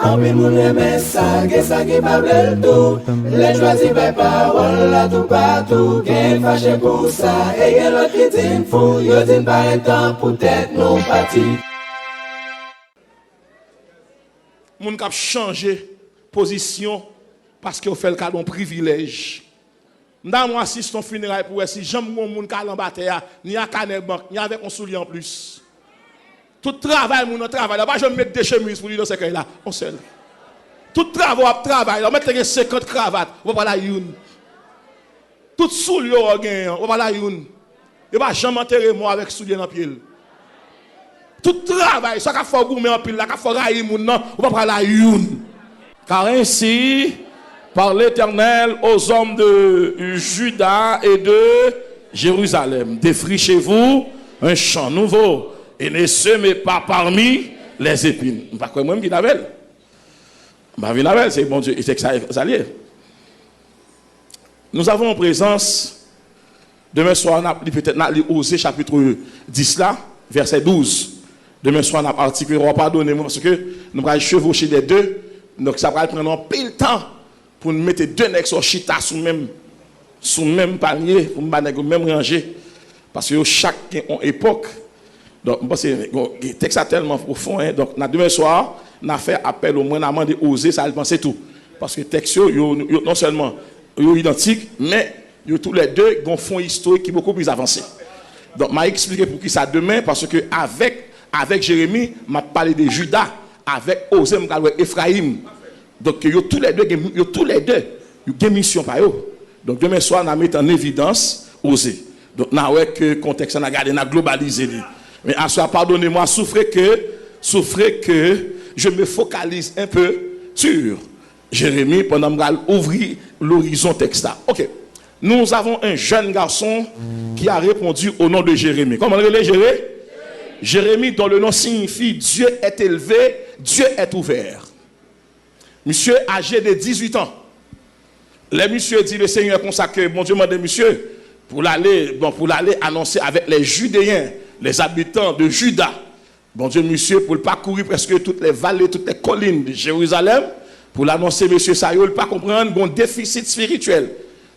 En pile moun aime ça, que ça qui pas bel tout. Les choisis par parole là tout partout. Qu'elle fâché pour ça, et y'en l'autre qui dit fou. Yo dit pas un temps pour tête non parti. Moun k'ap changer position parce que fait le cas d'un privilège. Dans mon assistant funéraire pour si j'aime mon moun ka l'embater ni à Canel Bank ni avec un soulier en plus. Tout travail mon travail, pas je mettre des chemises pour lui dans ce cas là, on seul. Tout travail, on mettre 50 cravates, on va la youn. Tout soulier on gagne, on va la youn. Et pas jamais enterrer moi avec soulier dans pied. Tout travail, ça qu'a fait gourmet en pile, là qu'a fait railler moun non, on va pas la youn. Car ainsi par l'Éternel aux hommes de Juda et de Jérusalem. Défrichez-vous un champ nouveau et ne semez pas parmi les épines. Je ne sais pas moi qui l'avelle. C'est bon Dieu, c'est que ça lié. Nous avons en présence, demain soir, on a peut-être Osée chapitre 10 là, verset 12. Demain soir, on a articulé, pardonnez-moi parce que nous allons chevaucher les deux. Donc ça va prendre un pile temps pour nous mettre deux nègres sur chita sous même panier, pour nous mettre même rangée. Parce que chaque une époque. Donc, je pense que le texte est tellement profond. Hein, donc, demain soir, on a fait appel au moins à de oser, ça a pensé tout. Parce que le texte, non seulement identique, mais tous les deux ont un fond historique qui est beaucoup plus avancé. Donc, je vais expliquer pour qui ça demain, parce que avec Jérémie, je vais parler de Judas, avec Osée, je vais parler d'Ephraïm. Donc, tous les deux, ils ont une mission par eux. Donc, demain soir, on a mis en évidence Osée. Donc, on a que le contexte, on a gardé, on a globalisé. Mais à ce pardonnez-moi, souffrez que je me focalise un peu sur Jérémie pendant que je ouvrir l'horizon texte. Ok. Nous avons un jeune garçon qui a répondu au nom de Jérémie. Comment on l'appelle Jérémie? Jérémie, dont le nom signifie Dieu est élevé, Dieu est ouvert. Monsieur âgé de 18 ans. Le monsieur dit le Seigneur consacré, bon Dieu m'a dit monsieur, pour l'aller annoncer avec les Judéens, les habitants de Juda. Bon Dieu, monsieur, pour le parcourir presque toutes les vallées, toutes les collines de Jérusalem, pour l'annoncer, monsieur Sayol, pas comprendre, bon déficit spirituel,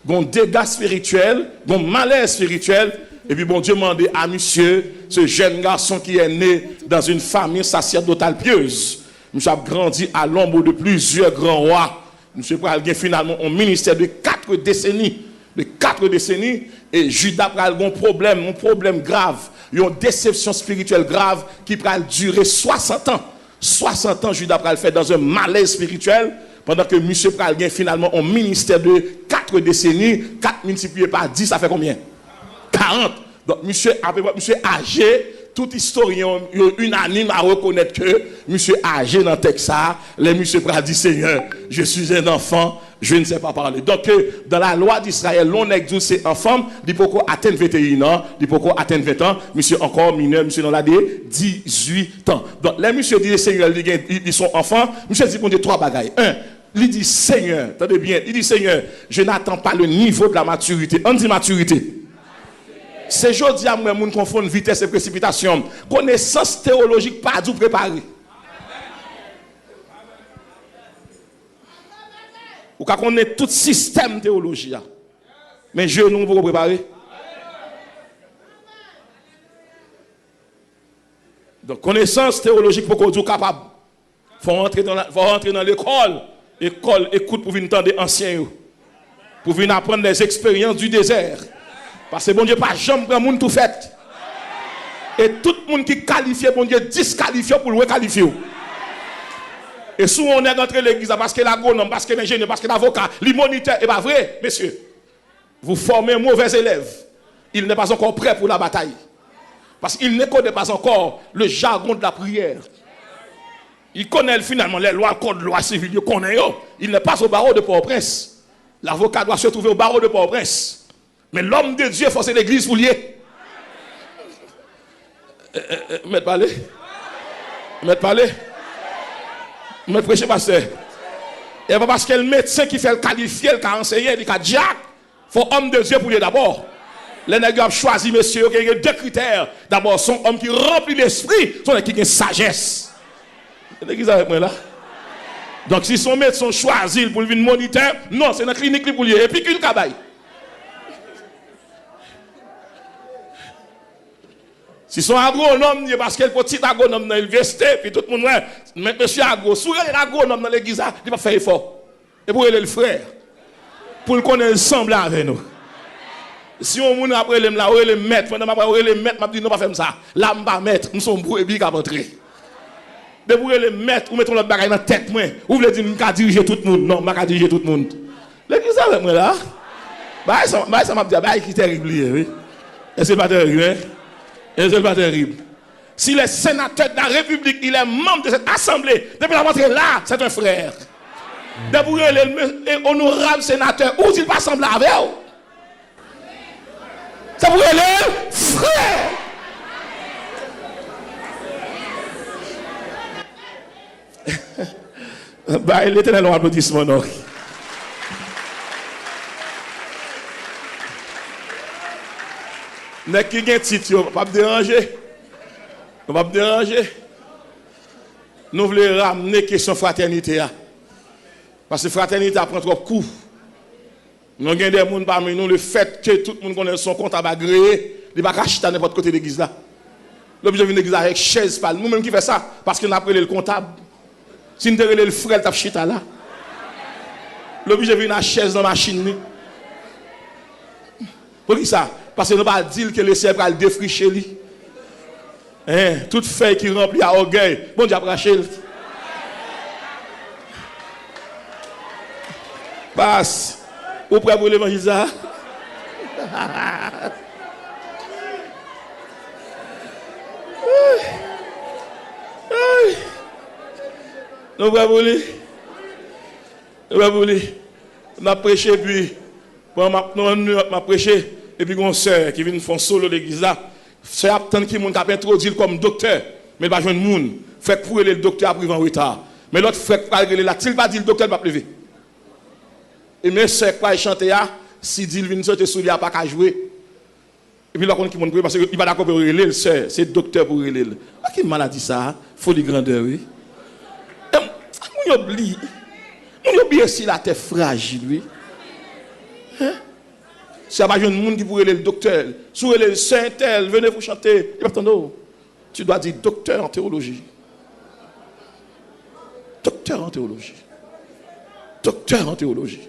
bon dégâts spirituel, bon malaise spirituel. Et puis, bon Dieu m'a demandé à monsieur, ce jeune garçon qui est né dans une famille sacerdotale pieuse. Monsieur a grandi à l'ombre de plusieurs grands rois. Monsieur pral gen finalement un ministère de 4 décennies. Et Judas pral un problème grave, une déception spirituelle grave qui pral durer 60 ans. 60 ans, Judas pral fait dans un malaise spirituel, pendant que monsieur pral gen finalement un ministère de 4 décennies. 4 multiplié par 10, ça fait combien? 40. Donc, monsieur âgé, tout historien unanime à reconnaître que monsieur âgé dans le texte, les monsieur pral dit Seigneur, je suis un enfant, je ne sais pas parler. Donc, dans la loi d'Israël, l'on exauce c'est en femme, il peut atteindre 21 ans, il peut atteindre 20 ans, monsieur encore mineur, monsieur dans la 18 ans. Donc, les monsieur dit Seigneur, ils sont enfants, monsieur dit bon Dieu 3 bagailles. 1, il dit Seigneur, attendez bien, il dit Seigneur, je n'attends pas le niveau de la maturité. On dit maturité. C'est aujourd'hui à moi, moun confond vitesse et précipitation. Connaissance théologique pas du préparé. Ou quand on est tout système théologique. Mais je nous pour préparer. Donc connaissance théologique pour qu'on soit capable. Faut rentrer dans l'école. École écoute pour venir entendre anciens. Pour venir apprendre les expériences du désert. Parce que bon Dieu pas jamais prend monde tout fait. Et tout le monde qui qualifie bon Dieu disqualifié pour le requalifier. Et souvent on est rentré l'église parce que l'agronome, parce que l'ingénieur, parce que l'avocat, l'immonitaire, et pas vrai, messieurs. Vous formez un mauvais élève. Il n'est pas encore prêt pour la bataille. Parce qu'il ne connaît pas encore le jargon de la prière. Il connaît finalement les lois, code de loi civile, il connaît. Il n'est pas au barreau de Port-au-Prince. L'avocat doit se trouver au barreau de Port-au-Prince. Mais l'homme de Dieu force l'église pour lier. Mettez parler. Mettez parler. Mettez prêcher pasteur. Et pas parce que le médecin qui fait le qualifier, le enseigner, il dit Jack, il faut homme de Dieu pour lui d'abord. Les nègres ont choisi, monsieur, il y a 2 critères. D'abord, son homme qui remplit l'esprit, son qui a une sagesse. L'église avec moi là. Donc si son médecin choisit pour venir moniteur, non, c'est dans la clinique pour lui. Et puis qu'une cabaye. Si son agronome, parce qu'elle petit agronome dans l'université, puis tout le monde, mais monsieur agro, si vous avez agronome dans l'église, il va faire effort. Et pour le frère, pour le connaître ensemble avec nous. Si on moun après les là, les mettre, pendant après les mettre, m'a dit non pas faire ça. Là m'pas mettre, nous sommes brebis qui rentrer. De pour les mettre, ou mettre l'autre bagaille dans tête moi, ou voulez dire m'ka diriger tout le monde. Non, m'ka diriger tout le monde. L'église avec moi là. Bah ça m'a dit bah qui terrible oui. Et c'est pas terrible hein. Et c'est pas terrible. Si le sénateur de la République, il est membre de cette assemblée, depuis la rentrée là, c'est un frère. Depuis l'honorable sénateur, où il pas sembler avec vous? Ça vous le frère. Bah, l'éternel a applaudissement, non? N'est-ce qu'il y a un titre, pas me déranger. Pas me déranger. Nous voulons ramener la question de fraternité. Parce que la fraternité prend trop de coups. Nous avons des gens parmi nous, le fait que tout le monde connaît son compte à agréé, il ne va pas acheter à n'importe côté de l'église là. L'objet de l'église avec chaise pâle. Nous-mêmes qui fait ça, parce qu'on a appelé le comptable. Si nous avons le frère, il a chita là. L'objet de venir à chaise dans la machine. Pour qui ça? Parce que nous ne pouvons pas dire que le Seigneur va le défricher. Toute feuille qui remplit à orgueil, bon Dieu a braché. Passe. Vous prêt pour l'évangile ça? Nous prêts pour lui? Nous prêts pour lui? On a prêché puis m'a prêché et puis une sœur qui vient faire solo l'église là. Sœur attend qui monde qui a introduit comme docteur, mais pas joindre monde. Fait pour le docteur a pris en retard. Mais l'autre frère pas relé là, s'il pas dit le docteur va lever. Et mes sœurs pas chanter si dit vient sauter sous lui a pas qu'à jouer. Et puis là qu'on qui monde parce qu'il va d'accord pour reler le sœur, c'est docteur pour reler. Ah quelle maladie ça, folie grandeur oui. On oublie. On oublie si la terre fragile oui. Hein? Si il n'y a pas de monde qui pourrait aller le docteur, si vous le Saint-Tel, venez vous chanter. Tu dois dire docteur en théologie. Docteur en théologie. Docteur en théologie.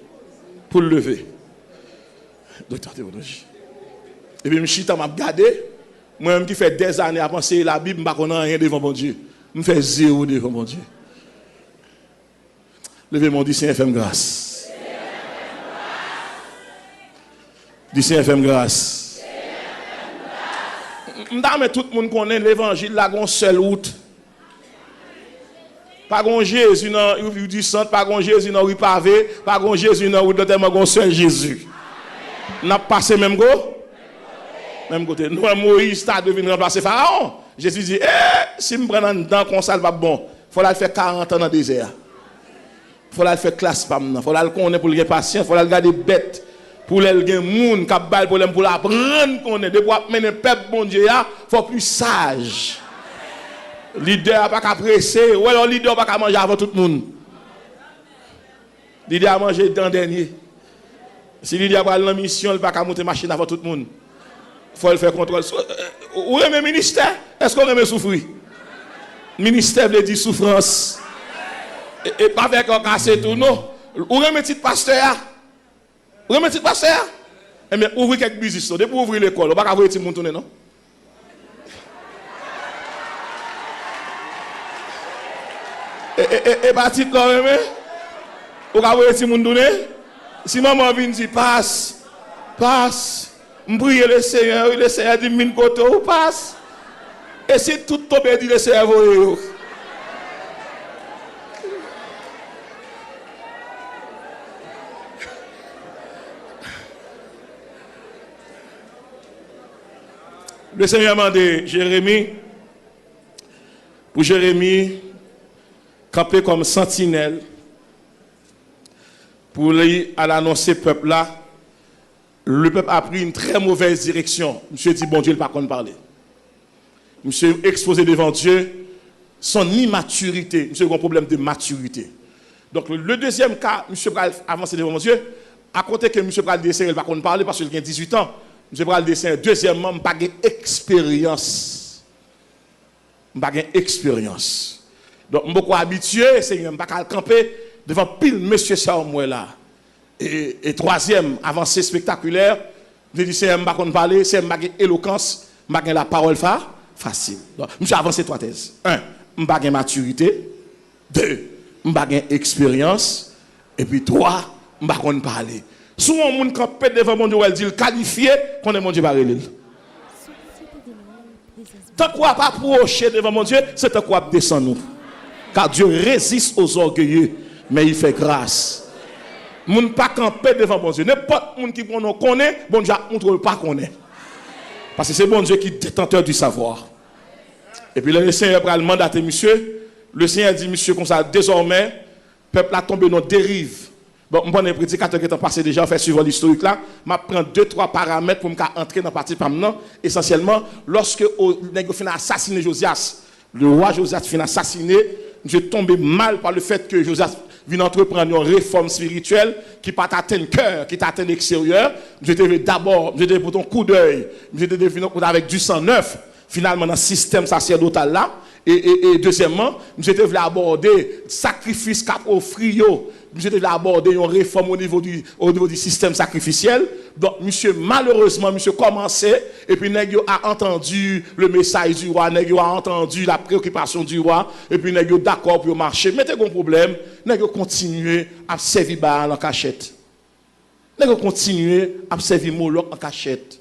Pour le lever. Docteur en théologie. Et puis, je m'a regardé. Moi-même qui fait des années à penser la Bible, je ne connais rien devant mon Dieu. Je fais zéro devant mon Dieu. Levez mon Dieu, Seigneur, fais-moi grâce. Du Seigneur fait grâce. Mais tout le monde connaît l'évangile, là, une seule route. Pas grand Jésus dans la rue du centre, pas grand Jésus dans la rue pavé, pas grand Jésus dans la rue de tellement un seul Jésus. N'a passé même go? Même côté. Nous, Moïse, t'as devenu remplacer Pharaon. Jésus dit, si je me prends dedans, comme ça, va bon. Il faut faire 40 ans dans le désert. Il faut faire classe pam. Il faut le connaître pour le patient, il faut le garder bête. Pour les gens qui ont pour l'apprendre qu'on est de pouvoir mener peuple bon Dieu il faut plus sage. Leader pas qu'à presser ou alors leader pas qu'à manger avant tout le monde. Leader a manger dans dernier. Si leader pas la mission, il pas qu'à monter machine avant tout le monde. Faut le faire contrôle. Ou aimez ministère? Est-ce qu'on aime souffrir? Ministère veut dire souffrance. Et pas avec un cassé tout non. Ou aimez petit pasteur? Vous remettez pas ça? Eh bien, ouvrez quelques business. Depuis ouvrir l'école, vous ne pouvez pas ouvrir tout le monde, non? Et parti quand même, vous pouvez ouvrir tout le monde, si maman vient dire passe, passe, je prie le Seigneur dit mine côté, ou passe. Et si tout tombe, dit le Seigneur, vous. Le Seigneur m'a demandé Jérémie, pour Jérémie, camper comme sentinelle, pour lui annoncer au peuple là, le peuple a pris une très mauvaise direction. Monsieur dit, bon Dieu, il n'a pas qu'on parler. Monsieur exposé devant Dieu son immaturité. Monsieur a un problème de maturité. Donc le deuxième cas, monsieur pral avancer devant mon Dieu, à côté que monsieur pral dessin, il va qu'on parler parce qu'il a 18 ans. Monsieur pral dessin, deuxièmement, pas d'expérience. Pas d'expérience. Donc beaucoup habitué, c'est pas qu'à camper devant pile monsieur ça moi là. Et troisième, avancée spectaculaire, je dis c'est pas qu'on parler, c'est pas éloquence, pas la parole facile. Donc monsieur avancé trois thèses. 1, pas maturité. 2, pas expérience. Et puis 3, pas qu'on parler. Souvent on campe devant mon Dieu, elle dit qualifié qu'on est mon Dieu barré. Tant qu'on pas approché devant mon Dieu, c'est tant qu'on descend nous. Car Dieu résiste aux orgueilleux, mais il fait grâce. Moun pas camper devant bon Dieu. N'importe monde qui nous connaît, bon Dieu montre pas connaît. Parce que c'est bon Dieu qui est détenteur du savoir. Et puis le Seigneur a mandaté monsieur. Le Seigneur dit monsieur comme ça désormais peuple a tombé dans dérive. Bon, moi les prédicateurs qui sont passés déjà fait suivre l'historique là, m'a prend 2-3 paramètres pour me entrer dans partie maintenant essentiellement lorsque nèg fin assassiner Josias. Le roi Josias fin assassiné, je tombé mal par le fait que Josias vient entreprendre une réforme spirituelle qui pas t'atteindre cœur, qui t'atteindre l'extérieur. Je devais d'abord, je devais pour ton coup d'œil, je devais venir avec du sang neuf, finalement dans le système sacerdotal là. Et deuxièmement, je devais aborder sacrifice qu'a offri yo. Je devais aborder une réforme au niveau du système sacrificiel. Donc, monsieur, malheureusement, monsieur commençait, et puis, nèg yo a entendu le message du roi, nèg yo a entendu la préoccupation du roi, et puis, nèg yo d'accord pour marcher. Mettez un problème, nèg yo continuer à servir Baal en cachette. Nèg yo continuer à servir Moloch en cachette.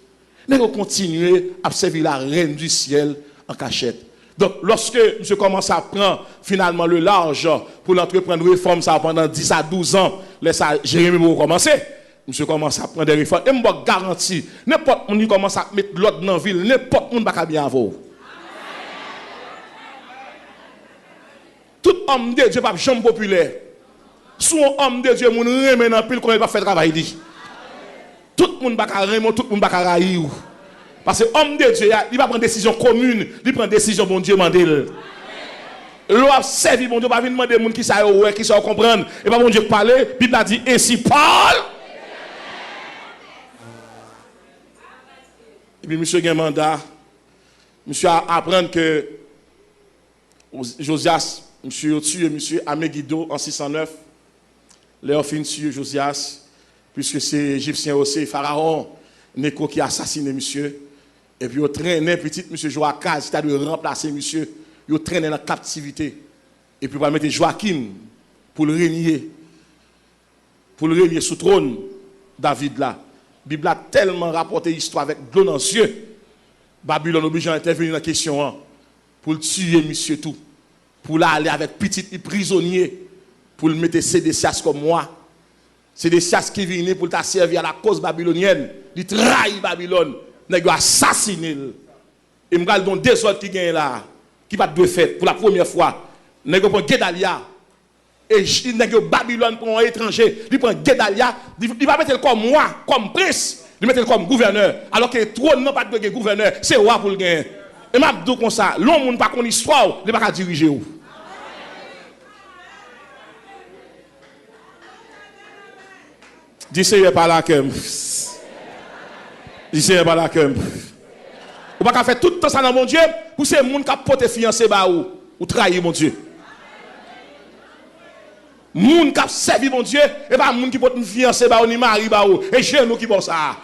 Nèg yo continuer à servir la reine du ciel en cachette. Donc, lorsque je commence à prendre finalement le large pour l'entreprendre réforme ça pendant 10 à 12 ans, laisse Jérémie pour commencer. Je commence à prendre des réformes. Et je me garantis, n'importe qui commence à mettre l'autre dans la ville, n'importe qui ne va pas bien avoir. Tout homme de Dieu, pas jamais populaire. Sous un homme de Dieu, mon remet dans pile qu'on ne va pas faire travail. Tout le monde va pas remettre, tout le monde va pas railler. Parce que l'homme de Dieu, il va prendre une décision commune, il prend une décision, bon Dieu, mandel. L'homme servi, bon Dieu, va venir demander aux gens qui savent, qui savent comprendre. Et pas bon Dieu parler, puis il a dit, ainsi parle. Et puis, monsieur a un mandat, monsieur a apprendre que Josias, monsieur a tué monsieur Amegido en 609. Léon fin tué Josias, puisque c'est Égyptien aussi, Pharaon, Neko qui a assassiné monsieur. Et puis, il a traîné petit monsieur Joachaz, c'est-à-dire remplacer monsieur, il a traîné dans la captivité. Et puis, il va mettre Joachim pour le régner sous trône David là. La Bible a tellement rapporté l'histoire avec l'eau dans les yeux. Babylone oblige à intervenir dans la question pour le tuer monsieur tout. Pour l'aller avec petit prisonnier, pour le mettre Sédécias comme moi. Sédécias qui vient pour t'a servir à la cause babylonienne. Il trahit Babylone. Il a assassiné. Et je regarde donc des autres qui gagnent là, qui va de faire pour la première fois. Il prend Guédalia. Et Babylone pour un étranger. Il prend Guédalia. Il va mettre comme moi, comme prince. Il va mettre comme gouverneur. Alors que le trône n'a pas de gouverneur. C'est roi pour le gagner. Et je dis comme ça, l'homme n'a pas qu'on histoire, il ne va pas diriger. Dis Seigneur par la cœur. Dis Seigneur par la cœur. Ou pas faire tout le temps ça dans mon Dieu pour ces gens qui portent fiancé ou trahir mon Dieu. Moun qui servi mon Dieu et pas moun qui porte fiancé ni mari et chez nous qui bon ça.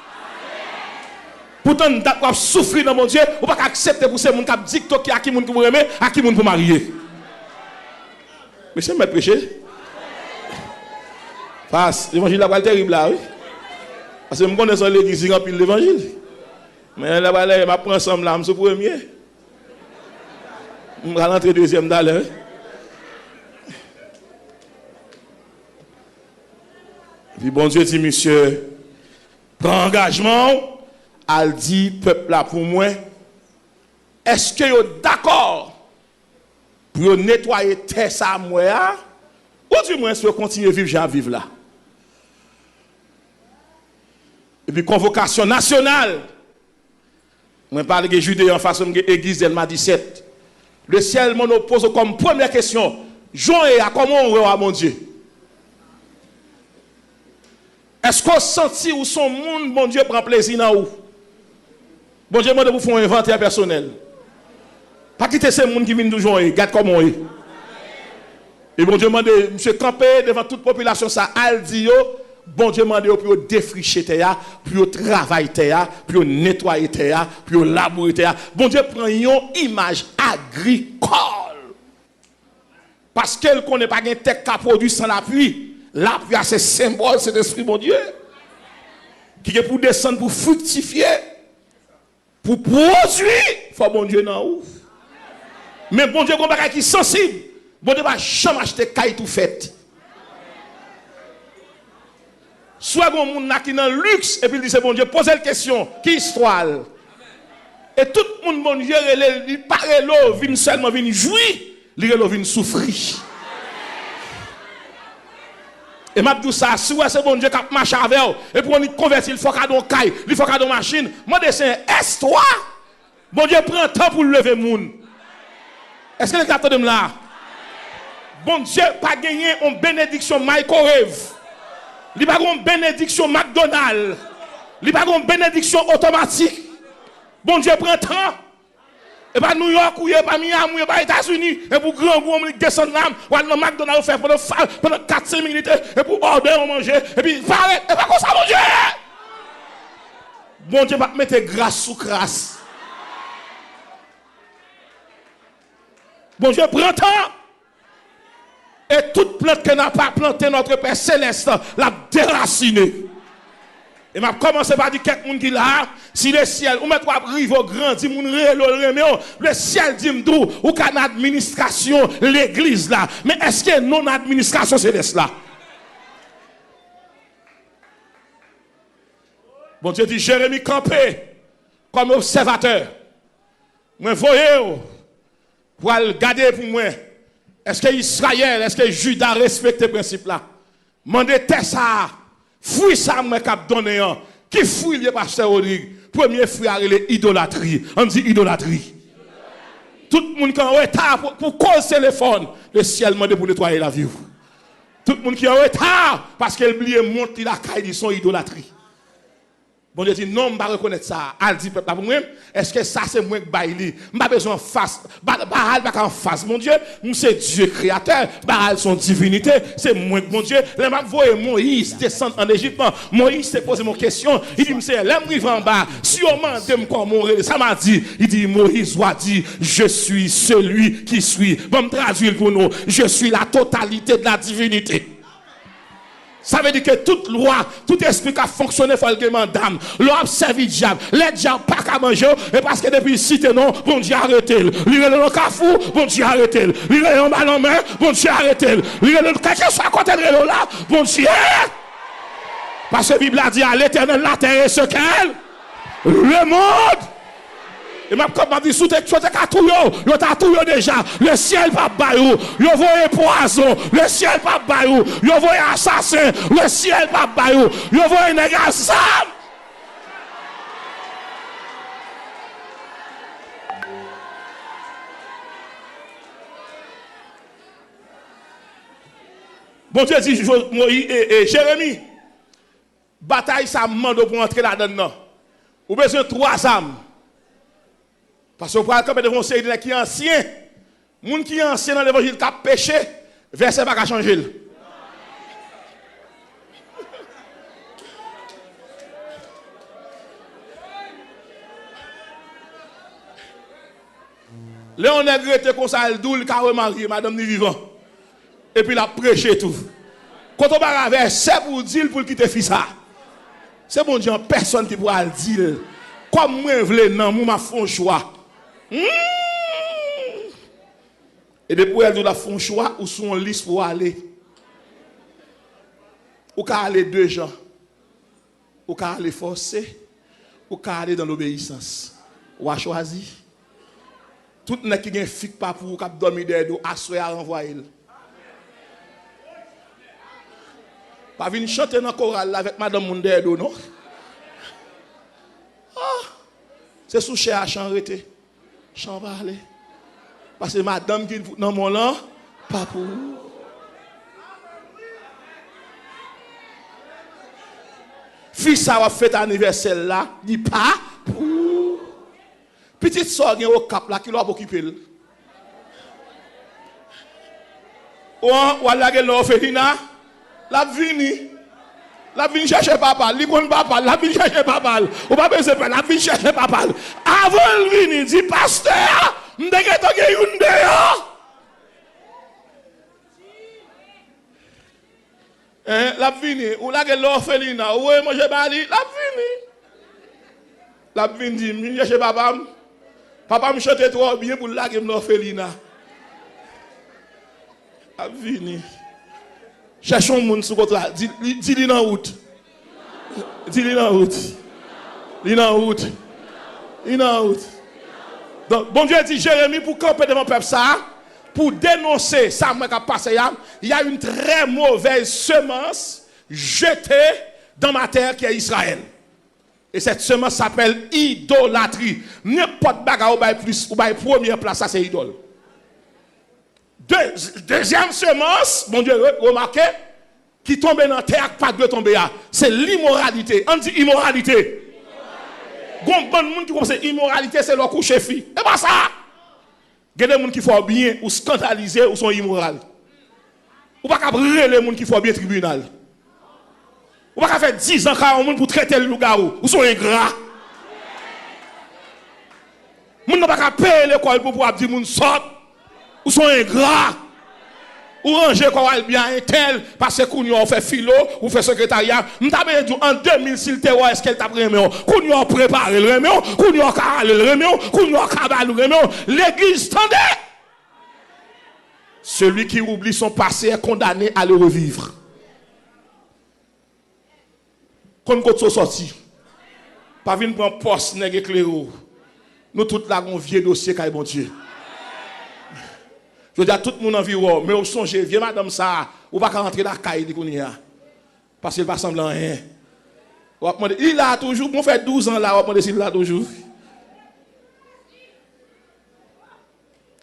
Pourtant nous souffrir dans mon Dieu, ou pas accepter pour ces gens qui dictent à qui moun qui vous aimer, à qui moun pour marier. Mais c'est me prêcher. Face, l'évangile là terrible là, oui. Parce que je connais dans l'église, il remplit l'évangile. Mais là, je prends ensemble là, je suis premier. Je vais rentrer deuxième d'aller. Puis bon Dieu dit, monsieur, prends engagement, elle dit, peuple là pour moi, est-ce que vous êtes d'accord pour nettoyer terre ça moi, ou du moins, pour continuer à vivre, j'ai à vivre là? Et puis, convocation nationale. Je parle de Judée en façon de l'église d'Elma 17. Le ciel m'en oppose comme première question. Jean et à comment on voit mon Dieu? Est-ce qu'on senti ou son monde, bon Dieu prend plaisir dans vous? Bon Dieu demande vous faire un inventaire personnel. Pas quitter ces monde qui viennent toujours, regarde comment est. Et bon Dieu demande, monsieur camper devant toute population, ça, al dit, bon Dieu demande pour défricher terre, pour travailler terre, pour nettoyer terre, pour labourer terre. Bon Dieu prend une image agricole. Parce qu'elle ne connaît pas un texte qui a produit sans l'appui. L'appui a ses symboles, c'est l'esprit, bon Dieu. Qui est pour descendre, pour fructifier, pour produire. Il faut bon Dieu dans ouf. Mais bon Dieu, comme qui est sensible. Bon Dieu, va jamais acheter caille tout fait. Soit un monde qui est dans le luxe, et puis il dit, c'est bon Dieu, posez la question, qui histoire? Et tout le monde, bon Dieu, il paraît là, vient seulement venir jouir, il vient souffrir. Et m'a dit ça, si c'est bon Dieu qui marche avec vous, et pour nous convertir, il faut qu'il y ait caille, il faut qu'il y ait machine. Moi, dessin, est-ce toi? Bon Dieu prend le temps pour lever le monde. Est-ce que les gars de là? Bon Dieu pas gagné une bénédiction microwave. Il pas une bénédiction McDonald's. Il pas une bénédiction automatique. Bon Dieu prend temps. Et pas New York ou pas Miami ou pas États-Unis et pour grand goût on descend là ou dans McDonald's faire pendant 4-5 minutes et pour order on manger et puis paraît et pas comme ça mon Dieu. Bon Dieu va mettre grâce sous grâce. Bon Dieu prend temps. Et toute plante que n'a pas planté notre Père Céleste, l'a déraciné. Et m'a commencé par dire quelqu'un qui là, si le ciel, ou mettre rive au grand, dit moun le ciel dit m'dou, ou qu'en administration l'église là. Mais est-ce que non administration céleste là? Bon Dieu dit Jérémie campé comme observateur. Moi voyez pour regarder pour moi. Est-ce que Israël, est-ce que Judas respecte ce principe-là? Mandez Tessa, fouille ça, moi, cap donné. Qui fouille le pasteur Rodrigue? Premier fruit à l'idolâtrie. On dit idolâtrie. Tout le monde qui est en retard pour cause téléphone, le ciel m'a pour nettoyer la vie. Tout le monde qui est en retard parce qu'elle oublie monter la caille de son idolâtrie. Bon Dieu dit non, je ne vais pas reconnaître ça. Elle dit peuple pour moi, est-ce que ça c'est moi qui baille? Je pas besoin de face. Baal pas en face. Mon Dieu, c'est Dieu créateur. Baal son divinité, c'est moi mon Dieu. Là m'a voyé Moïse descendre en Égypte. Moïse s'est posé mon question, il dit monsieur, là m'arrive en bas. Si on m'a demandé comment mourir, ça m'a dit, il dit Moïse doit dire je suis celui qui suis. Bon me traduire pour nous, je suis la totalité de la divinité. Ça veut dire que toute loi, tout esprit qui a fonctionné follement d'âme, l'a servi diable, les diables pas qu'à manger, et parce que depuis cité non, bon Dieu arrêtez-le. Lire le cafou, bon Dieu arrêtez-le. Lire le ballon main, bon Dieu arrêtez-le. Lire le quelque soit côté de là, bon Dieu. Parce que la Bible a dit à l'éternel la terre est ce qu'elle, le monde. Et même comme m'a dit, sous tes tout déjà. Le ciel pas baillou. Yo voyez poison. Le ciel pas baillou. Yo voyez assassin. Le ciel pas baillou. Yo voyez négatif. Bon Dieu dit, Jérémie, bataille ça mande pour entrer là-dedans. Ou besoin de 3 âmes. Parce que vous pouvez camper devant un série qui est ancien. Les gens qui sont anciens dans l'évangile qui a péché, verset pas changer. Léon Nègre était comme ça, il doule, il a remarié, madame ni vivant. Et puis il a prêché tout. Quand on va verset pour dire pour quitter fils ça. C'est bon Dieu, personne qui pourra le dire. Comme moi, je veux, non, moi, je fais un choix. Et depuis elle doit faire un choix ou sur une liste pour aller. Ou qu'à aller 2 gens. Ou qu'à aller forcer. Ou qu'à aller dans l'obéissance. Ou à choisir. Tout le monde qui a un fic pas pour qui dormir derrière à souhait à renvoyer. Pas venir chanter dans le choral avec madame Mondé non. C'est sous cher à chanter. Chant parler. Parce que madame qui dans mon là, pas pour. Fils ça va fait anniversaire là, dit pas pour petite soeur qui est au cap là qui l'a occupé. Ou la gueule l'orphelinat, la vini. La vini chercher papa, li kon papa, la vini chercher papa. Ou pas besoin de la vini chercher papa. Avant le vini dit pasteur, m'deke to gen yon dehors. La vini, ou la gueule l'orphelinat, ou moi j'ai bali, la vini. La vini dit, m'y chercher papa. Papa me chante trop bien pour la gueule l'orphelinat. La vini. Cherchons moun sous contre là, dis-li dans route. Dis-li dans route. Li dans route. Li dans route. Donc bon Dieu dit Jérémie pour camper devant peuple ça. Pour dénoncer ça qui a passé, il y a une très mauvaise semence jetée dans ma terre qui est Israël. Et cette semence s'appelle idolâtrie. N'importe bagarre ou plus ou première place, ça c'est idole. Deuxième semence, mon Dieu, remarquez, qui tombe dans la terre, pas de tomber là. C'est l'immoralité. On dit immoralité. Bon monde qui pense immoralité, c'est leur coucher fille. C'est pas ça. Il y a des gens qui font bien ou scandaliser ou sont immoraux. Ou pas brûler les gens qui font bien tribunal. Ou pas faire 10 ans pour traiter le loup-garou. Ou sont ingrats. Moun n'a pas payer l'école pour pouvoir dire moun sort. Ou sont ingrats. Ou ranger quoi bien un tel parce que qu'on fait philo ou fait secrétariat. M't'a dit en 2000 s'il te est-ce qu'elle t'a réunion. Qu'on a préparé le réunion, qu'on a carré le réunion, qu'on a cabal le réunion. L'église tendez. Celui qui oublie son passé est condamné à le revivre. Quand on est sorti, pas venir prendre poste nèg éclairé. Nous tous là on vieux dossier kay bon Dieu. Je dis à tout le monde environ, mais au songe, viens madame ça, ou pas rentrer dans la caille de Kounia. Parce qu'il ne va sembler rien. Il a toujours, on fait 12 ans là, on va demander s'il a toujours.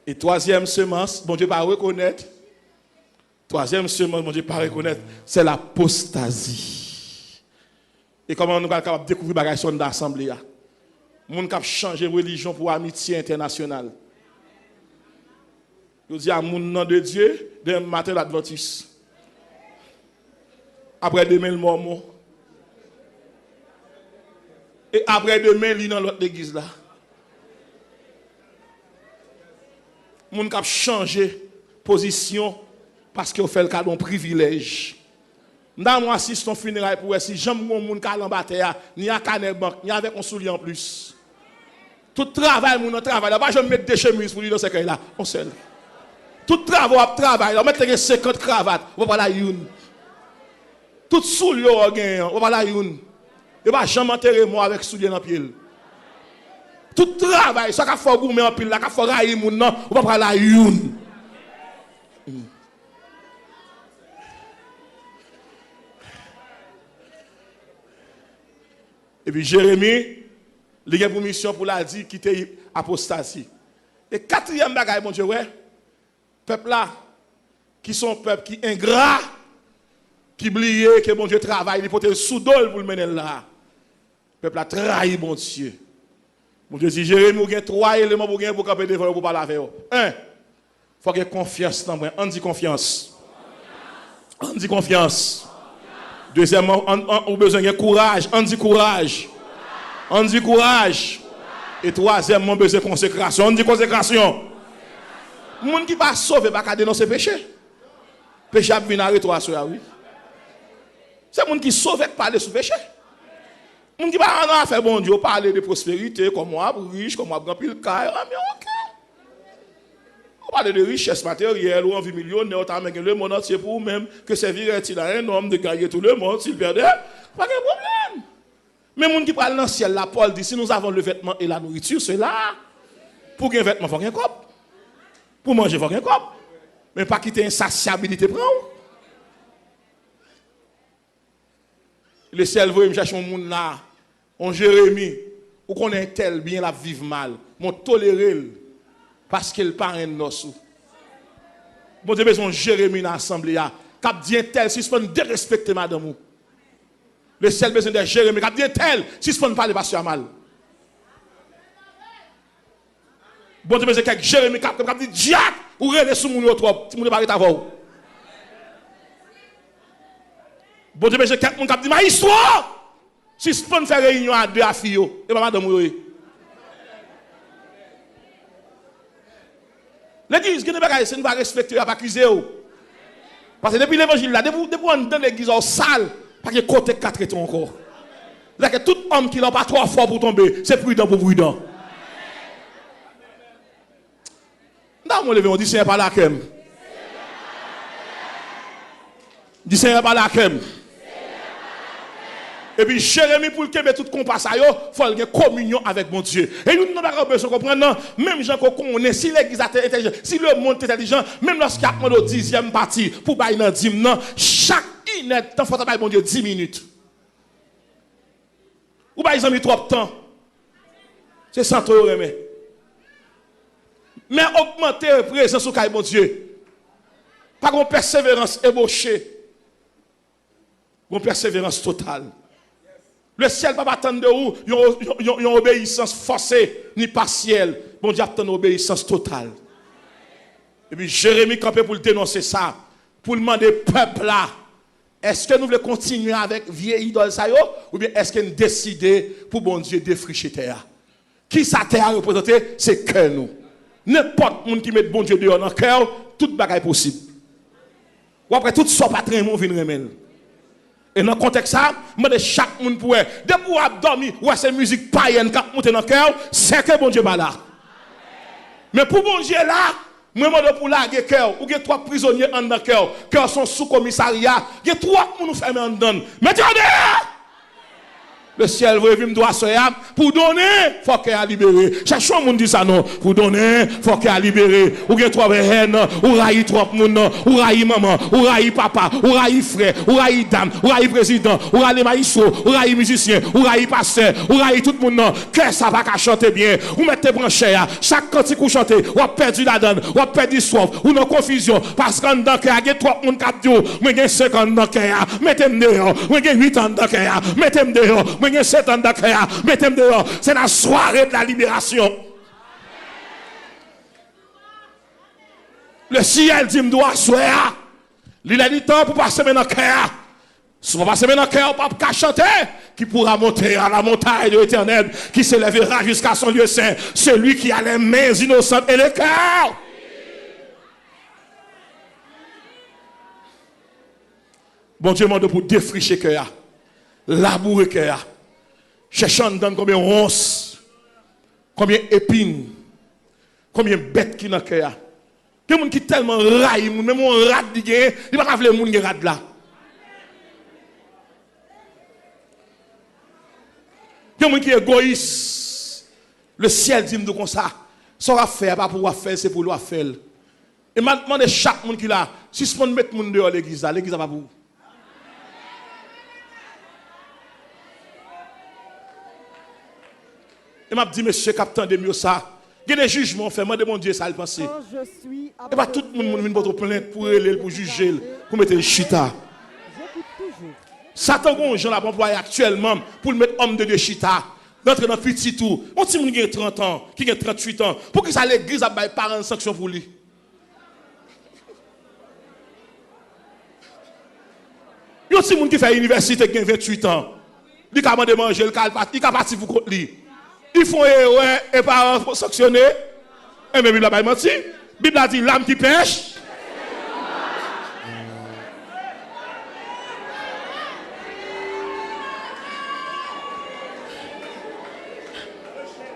Et troisième semence, bon Dieu pas reconnaître. Troisième semence, bon Dieu pas reconnaître, c'est l'apostasie. Et comment nous sommes capables de découvrir les choses dans l'assemblée. Les gens qui changent de religion pour amitié internationale. Je dis à mon nom de Dieu, demain matin l'Adventiste. Après demain le mormon. Et après demain, il est dans l'autre église là. Moun k'ap changer position parce qu'il fait le cas d'un privilège. Dans moi assiste ton funérail pour si j'aime mon moun ka l'embater, ni à Canet Bank, ni avec un soulier en plus. Tout travail mon travail, là pas je mettre des chemises pour lui dans ce cas là, on seul. Tout travail, on met 50 cravates, on va pas la youn. Tout soulier on gagne, on va la youn. Et pas jamais enterrer moi avec soulier dans pied. Tout travail, ça qu'a fait gourmet en pile, là qu'a fait railler moun non, on va pas la youn. Et puis Jérémie, il a pour mission pour la dire quitter apostasie. Et quatrième bagaille mon Dieu ouais. Peuple là, qui sont peuple qui ingrat, qui oublient que bon Dieu travaille, il faut être sous-dol pour le mener là. Peuple là trahi bon Dieu. Mon Dieu dit, Jérémie, vous avez 3 éléments pour camper devant pour parler avec vous. 1, il faut qu'il y ait confiance dans moi. On dit confiance. On dit confiance. Deuxièmement, on a besoin de courage. On dit courage. On dit courage. Et troisièmement, on a besoin de consécration. On dit consécration. Les gens qui ne sont pas sauvés, ne sont pas dénoncer le péché. Le péché a venu à toi, oui. C'est les gens qui sont sauvés qui parlent sous péché. Les gens qui ne sont pas faire bon Dieu, parler de prospérité, comme moi, riche, comme moi, grand pile caille. Mais ok. On parle de richesse matérielle, ou envie millionnaire, on t'a le monde entier pour vous-même, que servirait-il à un homme de gagner tout le monde s'il perdait? Pas de problème. Mais les gens qui parlent dans le ciel, la Paul dit, si nous avons le vêtement et la nourriture, c'est là. Pour qu'il y ait un vêtement, il faut qu'il y ait un cop. Pour manger, il faut qu'il y ait un cop. Mais pas quitter insatiabilité pour vous. Le ciel veut me chercher un monde là, on Jérémie, ou qu'on est tel bien la vivre mal, mon toléré parce qu'il parle de nos. Bon Dieu besoin Jérémie dans l'assemblée, cap dit tel suspend de respecter madame. Le ciel besoin de Jérémie. Qui dit tel, si ce ne parle pas, c'est mal. Bon Dieu, c'est quelqu'un Jérémie qui dit diable, ou relais sous mon trop, si mon ne parle pas avant. Bon Dieu, c'est quelqu'un qui dit ma histoire. Si ce ne fait réunion à deux à filles, et pas madame. L'église, qui ne va pas respecter, pas accuser. Parce que depuis l'évangile, là, depuis on dans l'église en salle, pas que côté 4 est encore. C'est-à-dire que tout homme qui n'a pas 3 fois pour tomber, c'est prudent pour prudent. Non, mon levé, on dit Seigneur par la crème. Dit Seigneur par la crème. Et puis Jérémie pour le tout compas ça yo, faut avoir communion avec mon Dieu. Et nous n'avons pas besoin de comprendre même gens qu'on connaît si l'église est intelligente, si le monde est intelligent, même lorsqu'il y a au 10e partie pour bailler dans 10 non, chaque inette temps faut travailler mon Dieu 10 minutes. Ou pas ils ont mis trop de temps. C'est 100 € remet. Mais augmenter la présence sur mon Dieu. Pas une persévérance ébauchée. Une persévérance totale. Le ciel ne va pas attendre de vous, une obéissance forcée, ni partielle. Bon Dieu attend une obéissance totale. Et puis Jérémie campé pour le dénoncer ça, pour demander peuple là, est-ce que nous voulons continuer avec vieille idole ça yo, ou bien est-ce que nous décidons pour bon Dieu défricher terre? Qui sa terre a représenté? C'est que nous. N'importe qui met bon Dieu dehors dans le cœur, toute bagaille possible. Ou après tout soit pas très bon vient remettre. Et dans le contexte ça, moi de chaque monde pour de pour dormir, ouais c'est musique païenne qui monte dans le cœur, c'est que bon Dieu pas là. Mais pour bon Dieu là, moi de pour là cœur, ou 3 prisonniers en dans cœur, cœur sont sous commissariat, il y a 3 monde fermés en dedans. Mais attendez! Le ciel veut venir doit soya pour donner, faut qu'elle a libéré. Cherchons monde dit ça non, pour donner, faut qu'elle a libéré. Ou gen trop haine, ou raï trop monde, ou raï maman, ou raï papa, ou raï frère, ou raï dame, ou raï président, ou raï maïso, ou raï musicien, ou raï pasteur, ou raï tout le monde. Que ça va qu'à chanter bien. Ou mettez branché chaque cantique ou chanter, ou a perdu la donne, ou a perdu soif, ou dans confusion parce qu'en dedans que y a trop monde qui dit, moi j'ai 50 dans cœur, mettez-moi dehors, moi j'ai 8 ans dans cœur, mettez-moi dehors. Moi, 7 ans d'accueil, mettez-moi dehors. C'est la soirée de la libération. Le ciel dit, me doit soir. Il a dit temps pour passer dans le cœur. Si vous passez dans le cœur, pas qu'à chanter, qui pourra monter à la montagne de l'Éternel, qui s'élèvera jusqu'à son lieu saint. Celui qui a les mains innocentes et le cœur. Bon Dieu demande pour défricher le cœur, labourer le cœur. Cherchant dans combien ronces, combien épines, combien bêtes qui dans le cœur. Il y a des gens qui sont tellement raillés, même un rat qui gagne, il ne va pas les gens qui rat là. Il y a des gens qui sont égoïstes. Le ciel dit comme ça. Ça va faire, pas pouvoir faire, c'est pour lui faire. Et maintenant, chaque monde qui est là, si ce monde met le monde dehors l'église va pas pour vous. Et m'a dit, monsieur capitaine de mieux ça. Il y a des jugements faits, moi de mon Dieu, ça le penser. Et pas tout le monde vient votre plainte pour aller pour juger, pour mettre le chita. Satan, les gens l'ont employé actuellement pour le mettre homme de Dieu chita. D'entrer dans le petit tour. On dit qu'il a 30 ans, qu'il a 38 ans. Pour que ça l'église a des parents sanction pour lui. Il y a aussi des gens qui fait l'université qui a 28 ans. Il a demandé manger, il a parti pour contre lui. Ils font erreur et parents sanctionner. Et même Bible a pas menti. Bible a dit l'âme qui pêche.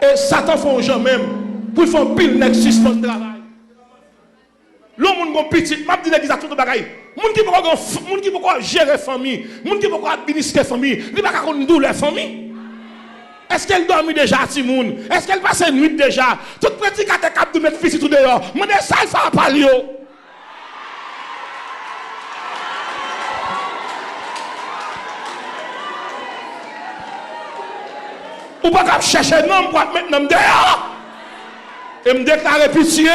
Et Satan font gens même pour faire pile next suspend travail. L'homme mon petit, m'a dit l'église a tout de bagaille. Moun qui peut gérer famille, moun qui peut administrer famille, il pas qu'on douleur famille. Est-ce qu'elle dormit déjà à Timoun? Est-ce qu'elle passe une nuit déjà? Toute prédicateur cap de mettre fils tout dehors. Mon ça il fait pas lui. Ou pas cap chercher nom pour mettre nom dehors. Et me déclarer pitié.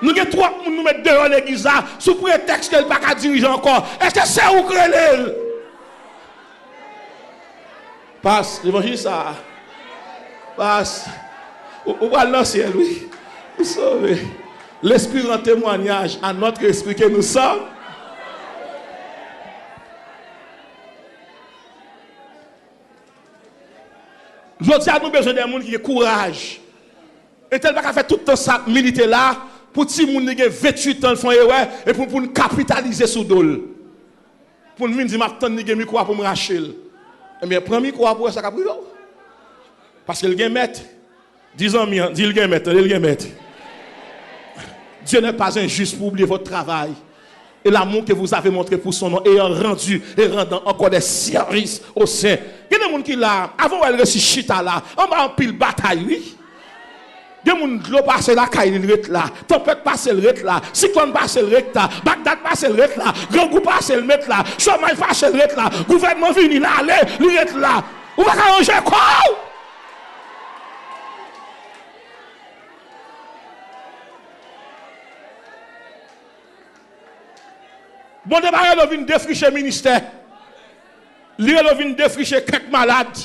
Nous avons 3 nous mettre dehors l'église sous prétexte qu'elle pas qu'à diriger encore. Est-ce que c'est où créer? Passe, l'évangile ça. Passe. Ou va dans le ciel, oui. Vous savez. L'esprit rend témoignage à notre esprit que nous sommes. Je dis à nous besoin d'un monde qui a courage. Et tel pas fait tout le temps ça militer là pour ti moun qui 28 ans font erreur et pour nous capitaliser sur dol. Pour nous dire m'attendre ni micro pour me racher. Eh bien prends micro pour ça capri. Parce que le gain maître 10 ans dit le gain maître, le gain maître. Dieu n'est pas injuste pour oublier votre travail et l'amour que vous avez montré pour son nom et rendu et rendant encore des services au sein. Il y a des gens qui là, avant elle réussit chita là, on va en pile bataille, oui. Il y a des gens qui passent là, Kaïl ret là, tempête passe le ret là, cyclone passe le ret là, Bagdad passe le ret là, grand groupe passe le met là, chômage passe le ret là, gouvernement vini là, allez, le ret là. On va arranger quoi? Bon débarras de venir défricher le ministère. Lui de venir défricher quelques malades.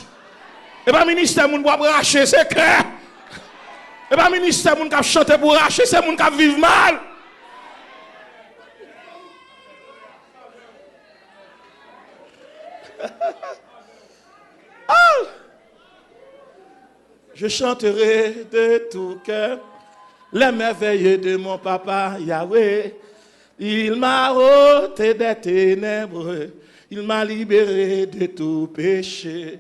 Et pas ministère moun pour racher, c'est clair. Et pas ministère moun qui chanter pour racher, c'est moun qui vivent mal. Ah! Je chanterai de tout cœur les merveilles de mon papa Yahweh. Il m'a ôté des ténèbres, il m'a libéré de tout péché.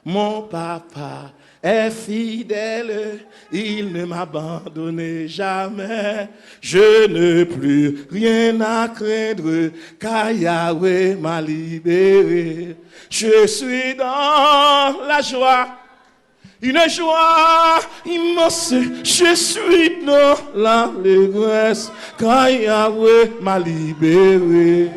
Mon papa est fidèle, il ne m'abandonne jamais. Je n'ai plus rien à craindre, car Yahweh m'a libéré. Je suis dans la joie. Une joie immense, je suis dans l'allégresse, car Yahweh m'a libéré.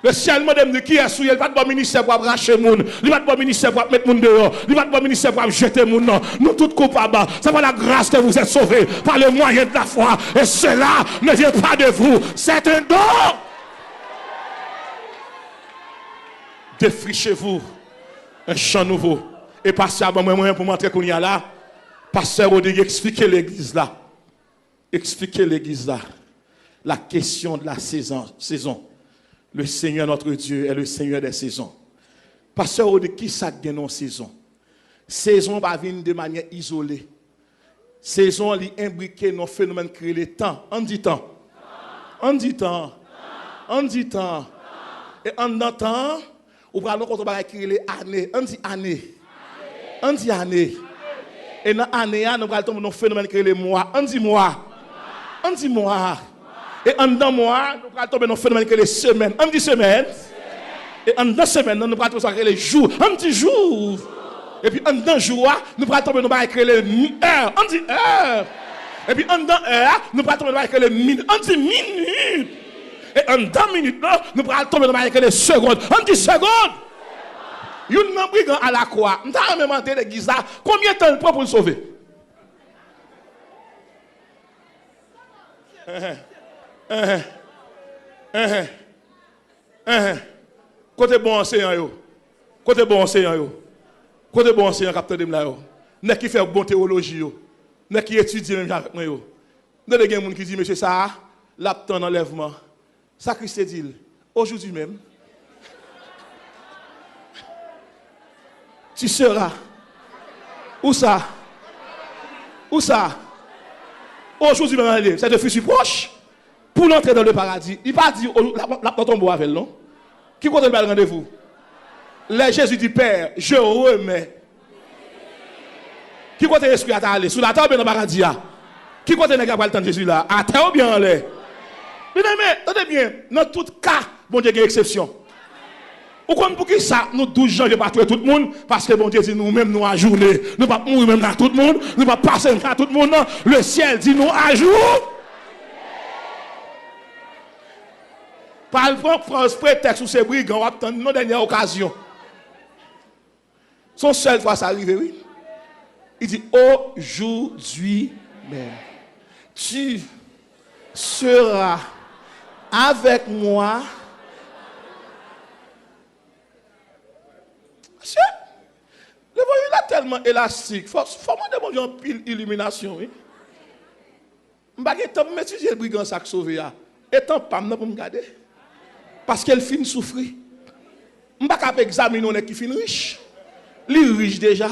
Le ciel m'a dit qui est souillé, il va pas de bon ministère pour arracher moun, il va pas de bon ministère pour mettre moun dehors, il va pas de bon ministère pour jeter moun non. Nous tous coupables, c'est par la grâce que vous êtes sauvés, par le moyen de la foi, et cela ne vient pas de vous, c'est un don. Défrichez-vous un champ nouveau. Et pasteur, moi pour montrer qu'on y a là, pasteur Rodrigue, expliquez l'église là. Expliquez l'église là. La question de la saison. Le Seigneur notre Dieu est le Seigneur des saisons. Pasteur Rodrigue, qui ça gagne en saison? Saison va venir de manière isolée. Saison est imbriquée dans le phénomène créé le temps. On dit temps. On dit temps. On dit temps. Et en temps, ou va nous contre écrire les années. On dit année. On dit année. Et dans année, nous allons tomber dans le phénomène créé les mois. On dit mois. On dit mois. Et en dans mois, nous allons tomber dans le phénomène créé les semaines. On dit semaine. Et en dans semaine, nous allons tomber les jours. On dit jour. Et puis en dans jour, nous allons tomber dans les heures. On dit heure. Et puis en dans heure, nous allons tomber dans les minutes. On dit minute. Et en 2 minutes, nous allons tomber dans les secondes. On dit secondes. Il y a un brigand à la croix. Nous avons même demandé l'église là. Combien de temps il prend pour le sauver? Côté bon enseignant, yo. Côté bon enseignant, yo. Côté bon enseignant, capteur de là, yo. N'est qui fait bonne théologie, yo. N'est qui étudie même avec moi, yo. Nous avons des gens qui disent, monsieur, ça, l'aptan d'enlèvement. Ça, Christ dit, aujourd'hui même, tu seras. Où ça? Où ça? Aujourd'hui même, c'est de futur proche pour l'entrer dans le paradis. Il va dire, l'aptan tombe avec non? Qui compte le rendez-vous? Les Jésus dit, Père, je remets. Qui compte l'esprit à t'aller? Sous la table dans le paradis. Qui compte le gars pour le temps de Jésus là? À terre ou bien en l'air? Mais attendez bien, dans tout cas, bon Dieu, il y a une exception. Ou comme pour qui ça, nous 12 gens, je ne vais pas tuer tout le monde, parce que bon Dieu dit nous-mêmes, nous à journée, nous ne pas mourir même dans tout le monde, nous ne pas passer dans tout le monde, non. Le ciel dit nous à jour. Par exemple, France prétexte ou ces brigands, on va attendre nos dernières occasions. Son seul fois ça arrive, oui. Il dit aujourd'hui même, tu seras avec moi tellement élastique. Faut demander mon Dieu en pile illumination. Oui. Je ne vais pas m'étudier le brigand sac sauvé. Et tant pas pour me garder. Parce qu'elle finit souffrir. Je ne vais pas examiner on qui finit riche. Il est riche déjà.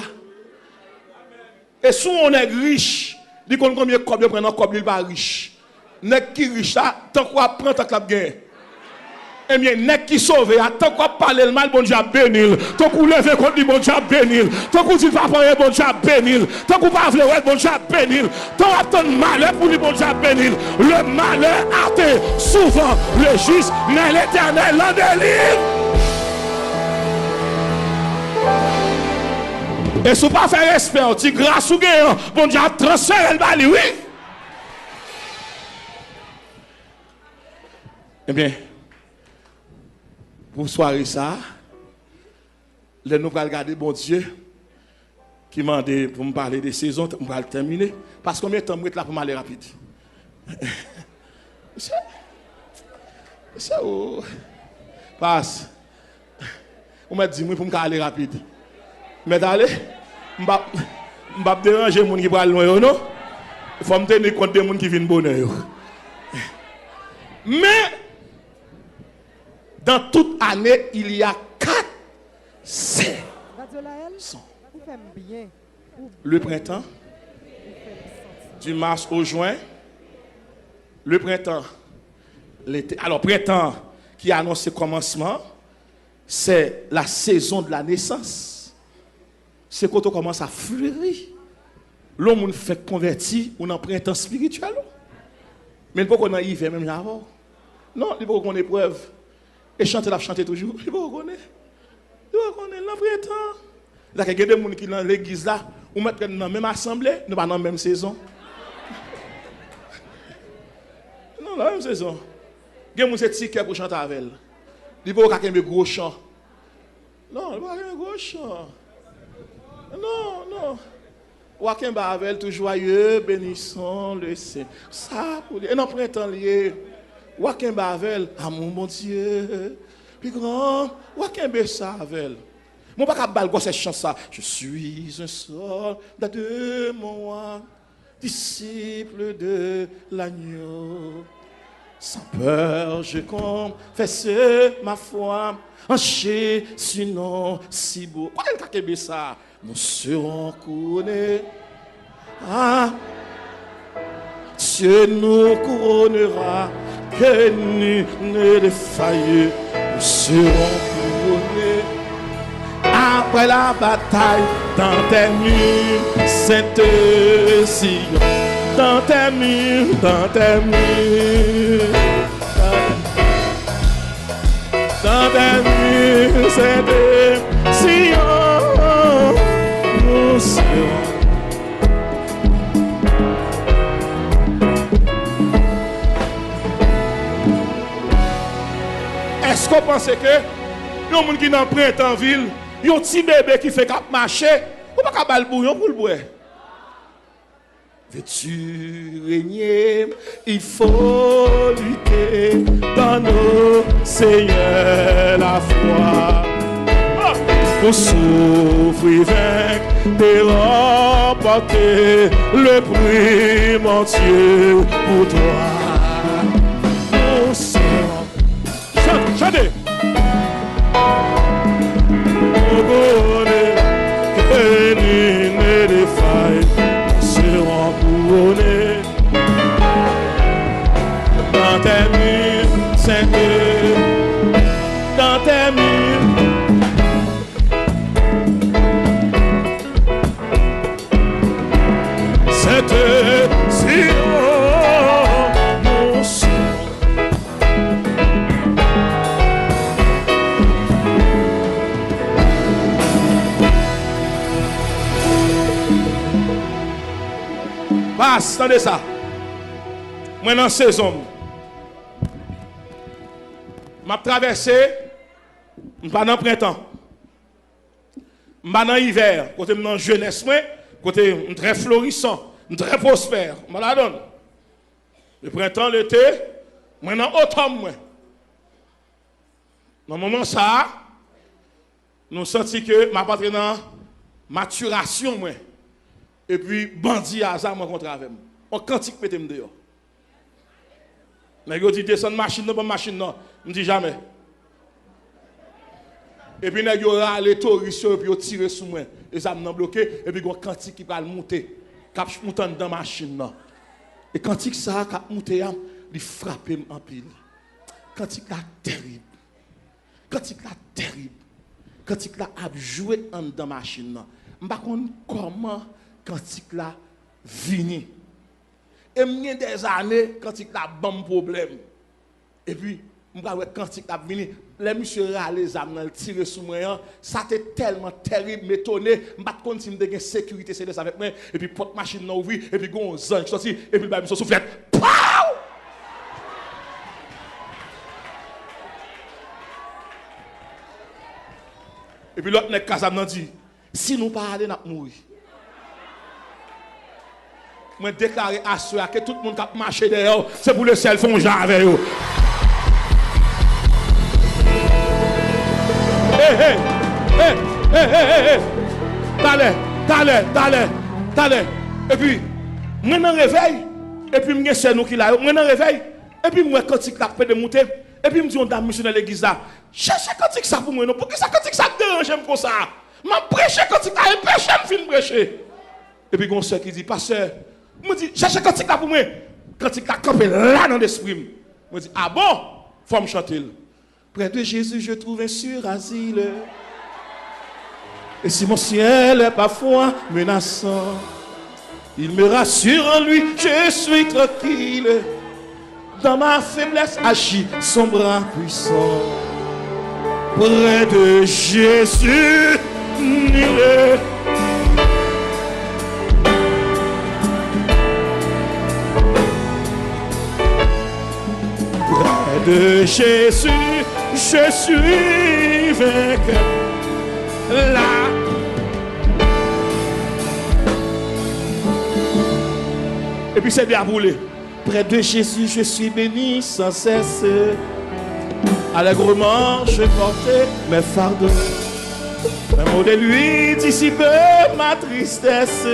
Et si on est riche, il dit combien de cob il prend un cob, il n'est pas riche. Nèg qui riche là, tant qu'on prend tant qu'on gagne. Eh bien, nèg qui sauve, tant qu'on parle le mal, bon Dieu bénil. Tant qu'on lève contre lui, bon Dieu bénil. Tant qu'on dit pas parler, bon Dieu bénil. Tant qu'on pas vouloir, bon Dieu bénil. Tant qu'on attend malheur pour lui, bon Dieu bénil. Le malheur hâte souvent le juste, mais l'Éternel l'en délivre. Et si vous pas faire respect, si grâce ou gagnant, bon Dieu transfère le bali, oui. Eh bien, pour soirée ça, nous allons regarder bon Dieu qui m'a demandé pour me parler des saisons, on va le terminer. Parce que combien de temps je vais là pour m'aller rapide? C'est où? Passe. On m'a dit pour m'aller rapide. Mais d'aller, je ne vais pas déranger les gens qui vont loin, non? Il faut me tenir compte des gens qui viennent bonheur. Mais, dans toute année, il y a 4 saisons. Le printemps, du mars au juin. Le printemps, l'été. Alors, printemps qui annonce le commencement, c'est la saison de la naissance. C'est quand on commence à fleurir. L'homme fait convertir, on en printemps spirituel. Mais il ne peut pas qu'on ait hiver même avant. Non, il ne peut pas qu'on ait épreuve. Et chanter, la chanter toujours. Il ne peut pas qu'on ait. Il ne peut pas qu'on ait le printemps. Il y a des gens qui sont dans l'église là, ou mettent dans la même assemblée, nous pas dans la même saison. Non, la même saison. Il y a des gens qui sont pour chanter avec elle. Il ne peut pas qu'on ait un gros chant. Non, il ne peut pas qu'on ait un gros chant. Non, non. Wakemba avec tout joyeux, bénissons le Seigneur. Ça pour lui. Et non, printemps lié. Wakemba avec, ah mon bon Dieu, plus grand. Wakemba ça avec. Mon pas capable de cette chanson. Je suis un soldat de mon roi, disciple de l'agneau. Sans peur, je confesse ma foi. En Jésus, non, si beau. Pourquoi elle capable ça? Nous serons couronnés. Ah, Dieu nous couronnera, que nul ne défaille. Nous serons couronnés. Après la bataille, dans tes murs, sainte Sion. Dans tes murs, dans tes murs. Dans tes murs, sainte Sion. Nous serons. Est-ce qu'on pense que les gens qui n'ont pas en ville, il y a un petit bébé qui fait cap marcher, ou pas cap bal bouillon pour le boire? Veux-tu régner? Il faut lutter dans nos seigneurs la foi. Pour souffrir, vaincre et remporter le prix, mon Dieu, pour toi. Nous serons. Chantez! Que nul ne défaille, nous serons couronnés dans tes murs, Saint-Dieu, dans tes murs. Cette Sion, nous serons. Passe, attendez ça. Moi, dans saison, je traversé, je pas dans le printemps, je pas dans l'hiver, côté dans jeunesse, côté très florissant, très prospère. Je la donne. Le printemps, l'été, moi dans l'automne. Dans le moment ça, nous sentons que ma patrie dans maturation, moi. Et puis, bandit à ça, moi, contre avec moi. On cantique, mettez-moi dehors. Mais je dis, descendre machine, non, pas machine, non. Je ne dis jamais. Et puis, il y aura les touristes, et puis, ils tirent sur moi. Et ça m'a bloqué. Et puis, il y a un cantique qui va monter. Cap montant dans la machine. Non. Et cantique ça, cap monter, il frappe en pile. Cantique là, terrible. Cantique là, terrible. Cantique là, a joué dans la machine. Je ne sais pas comment cantique là, vini. Et il y a des années, cantique là, bon problème. Et puis, je ne sais pas cantique là, vini. Les monsieur les âmes tiré sur moi, ça était tellement terrible, m'étonné, je ne sais pas si je sécurité c'est avec moi, et puis porte machine n'a ouvert, et puis on zange sorti, et puis le monsieur souffle. Et puis l'autre nèg Kazam nan dit, si nous pas aller, nous mourir. Moi déclarer à ceux que tout le monde qui marche derrière, c'est pour le ciel font genre avec eux. T'allez. Et puis, moi dans réveil, et puis moi c'est nous qui là, moi dans réveil, et puis moi quand il tape de monter, et puis me dit on dame monsieur dans l'église là, cherchez quand ça pour moi non, pour que ça quand ça dérange comme ça. M'a prêcher quand il a empêché me fin prêcher. Et puis gon sœur qui dit pasteur, me dit cherchez quand ça pour moi, quand il a campé là dans l'esprit. Me dit ah bon, faut me chanter. Près de Jésus, je trouve un sûr asile. Et si mon ciel est parfois menaçant, il me rassure en lui, je suis tranquille. Dans ma faiblesse agit son bras puissant. Près de Jésus, il est. Près de Jésus, je suis vainqueur. Là. Et puis c'est bien brûlé. Près de Jésus, je suis béni sans cesse. Allègrement, je portais mes fardeaux. Un mot de lui dissipe ma tristesse.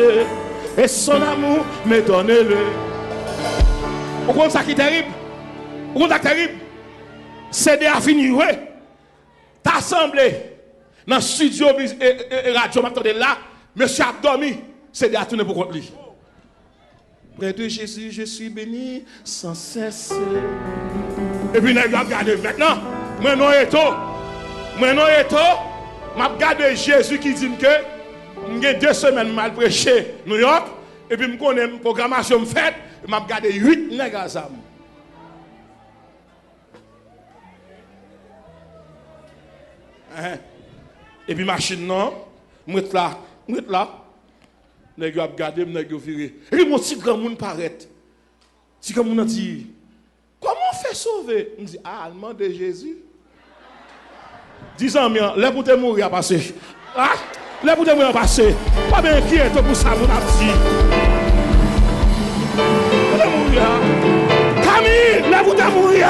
Et son amour me donne le. Vous comprenez ça qui est terrible? Vous comprenez ça qui est terrible? C'est déjà fini, oui. T'as assemblé dans le studio et radio, m'attendez là, monsieur a dormi, c'est déjà tourné pour contre lui. Près de Jésus, je suis béni sans cesse. Et puis, nous regardez maintenant, maintenant et tout, je regarde Jésus qui dit que j'ai 2 semaines mal prêché New York, et puis je connais une programmation faite, je regarde 8 nègres ensemble. Et puis machine non, moi là, nèg yo a regardé, nèg yo viré. Et puis mon petit grand monde paraît. Si comme on dit, comment on fait sauver? On dit ah, allemand de Jésus. 10 ans bien, là pour te mourir à passer. Ah, là pour te mourir à passer. Pas bien inquiet pour ça mon a dit. Pour te mourir. Camille, là pour te mourir.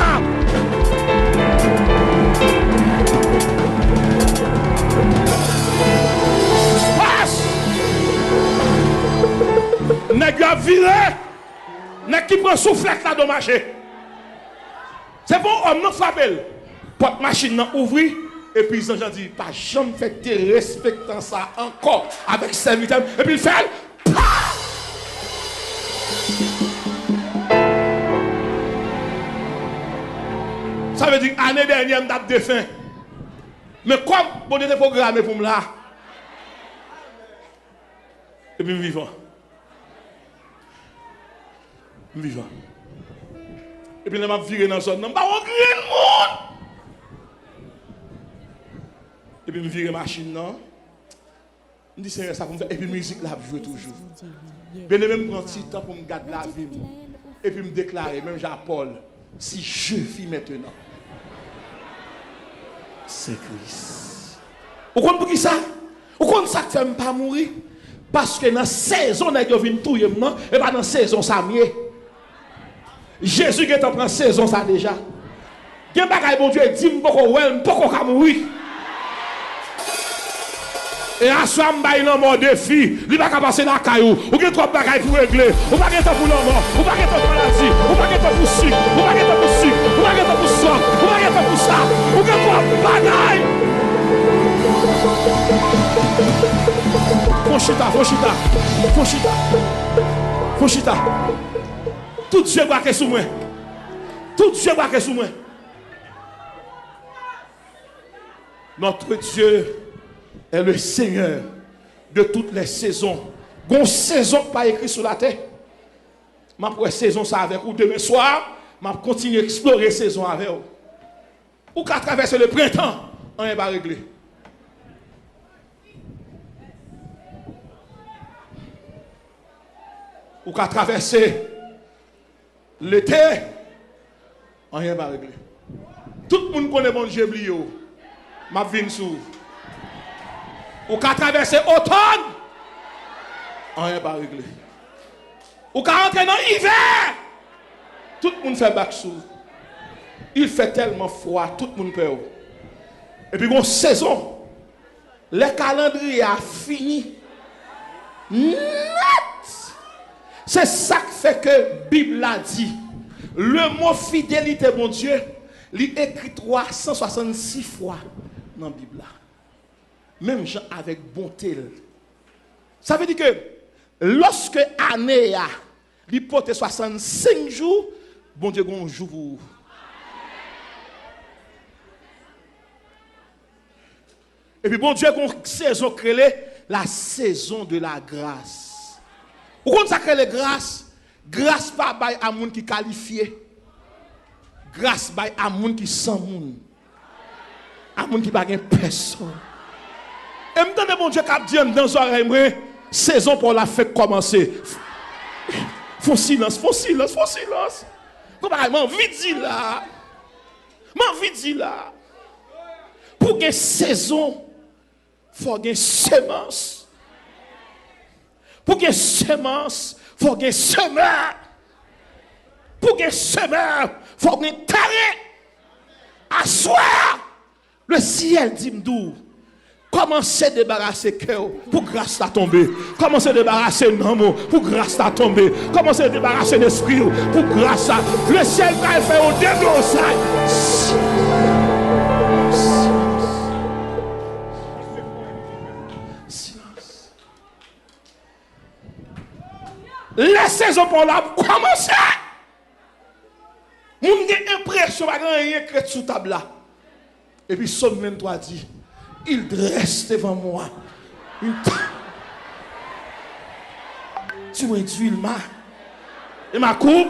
Nèg a viré, nèg qui prend soufflette là dommagé. C'est bon, homme non frappel. Porte machine nan ouvri et puis Jean dit pas jamais fait te respectant ça encore avec serviteur et puis il fait ça veut dire année dernière date de fin. Mais comme bon était programmé pour me là. Et puis vivant. Vivant. Et puis, je vais virer dans la zone. Je ne vais pas regretter le monde. Et puis, je vire la machine. Je dis, c'est ça pour me faire. Et puis, la musique, là, je joue toujours. Je vais même prendre un petit temps pour me garder la vie. Et puis, me déclarer, même Jean-Paul, si je vis maintenant, c'est Christ. Vous comprenez pour qui ça? Vous comprenez ça que je ne pas mourir? Parce que dans la saison, je viens tout, et pas dans la saison, ça mieux. Jésus qui est en saison ça déjà. Quel bagay bon Dieu dit m'poko ouais m'poko ka mourir. Et à soi, je vais mon défi. Il va pas passer la caillou. Ou bien trop de bagailles pour régler. Ou pas de temps pour l'homme. Ou pas de temps pour maladie. Ou pas de temps pour sucre. Ou pas de temps pour sucre. Ou pas de temps pour sang. Ou pas de temps pour ça. Ou bien trop de bagailles. Fonchita. Tout Dieu braqué sous moi. Tout Dieu braqué sous moi. Notre Dieu est le Seigneur de toutes les saisons. Une saison pas écrit sur la terre. Ma pour saison ça avec vous demain soir, m'a continuer à explorer saison avec vous. Ou qu'à traverser le printemps, on n'est pas réglé. Ou qu'à traverser l'été, on n'est pas réglé. Tout le monde connaît mon Dieu oublié. M'a vinn sous. Ou qu'à traverser automne, on n'est pas réglé. Ou qu'à entrer dans l'hiver, tout le monde fait bac sous. Il fait tellement froid, tout le monde peur. Et puis, une saison, le calendrier a fini. Net! C'est ça qui fait que la Bible a dit. Le mot fidélité, mon Dieu, il écrit 366 fois dans la Bible. Même gens avec bonté. Ça veut dire que lorsque l'année a, il porte 65 jours, bon Dieu, un jour pour vous. Et puis bon Dieu, une saison créée, la saison de la grâce. Ou quand ça crée la grâce, grâce pas à moun qui qualifié. Grâce by à moun qui sans moun. À moun qui pas gain personne. Et m'tendez bon Dieu cap dire dans oreille saison pour la fête commencer. Font silence. Comment m'en vite là. Pour que saison faut gain semence. Pour que semence faut gain semeur. Pour que semeur faut gain terrain. À soir le ciel dit m'dou. Commencez à débarrasser cœur pour grâce à tomber. Commencez à débarrasser l'amour pour grâce à tomber. Commencez à débarrasser l'esprit pour grâce à le ciel va faire au déblosage. Silence. La saison pour la commencer. Moun gen impression pas rien écrit sous table là. Et puis Somme 23 dit il dresse devant moi une tu m'as d'huile et ma coupe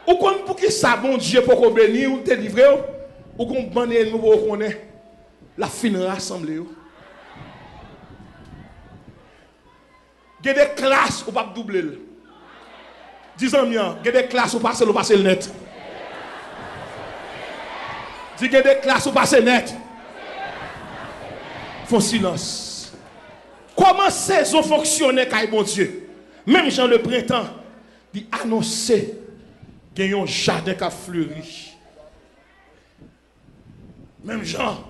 ou comme pour que ça bon Dieu pour qu'on bénisse ou délivrer ou qu'on banne nous pour qu'on ait la fin rassemblée. Il y a des classes ou pas doubler. Disons bien, il y a des classes ou passer le net. Dis qu'il y a des classes ou passer net. Font silence. Comment saison fonctionne quand bon Dieu? Même Jean le printemps, il annonçait qu'il y a un jardin qui a fleuri. Même Jean,